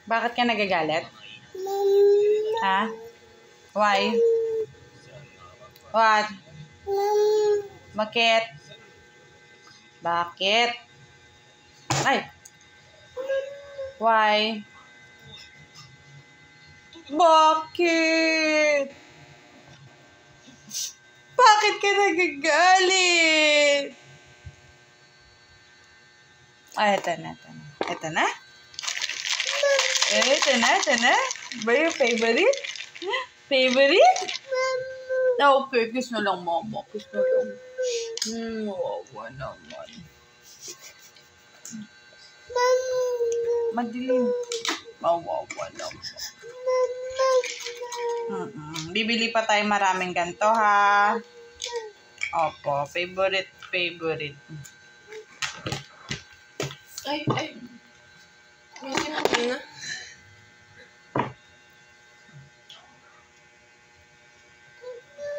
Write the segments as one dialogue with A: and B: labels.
A: Bakit ka nagagalit? Ha? Why? What? Bakit? Bakit? Ay! Why? Bakit? Bakit ka nagagalit? Ay, ito na. Ito na? Ito na? Ba yung favorite? Favorite? Okay, kiss na lang, mama. Kiss na lang. Wawa naman. Madilim. Wawa naman. Bibili pa tayo maraming ganito, ha? Opo, favorite.
B: Ay. Hindi na.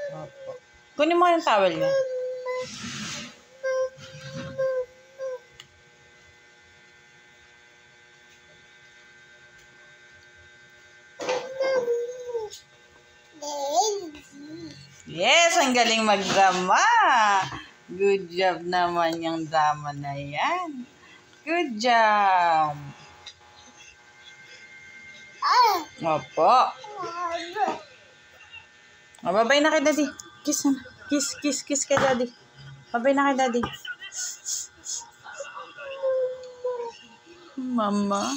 A: Opo. Kunin mo yung towel niya. Yes, ang galing magdrama. Good job naman yung drama na yan. Good job. Opo. Babay na kay daddy. Kiss na. Kiss kay daddy. Babay na kay daddy. Mama.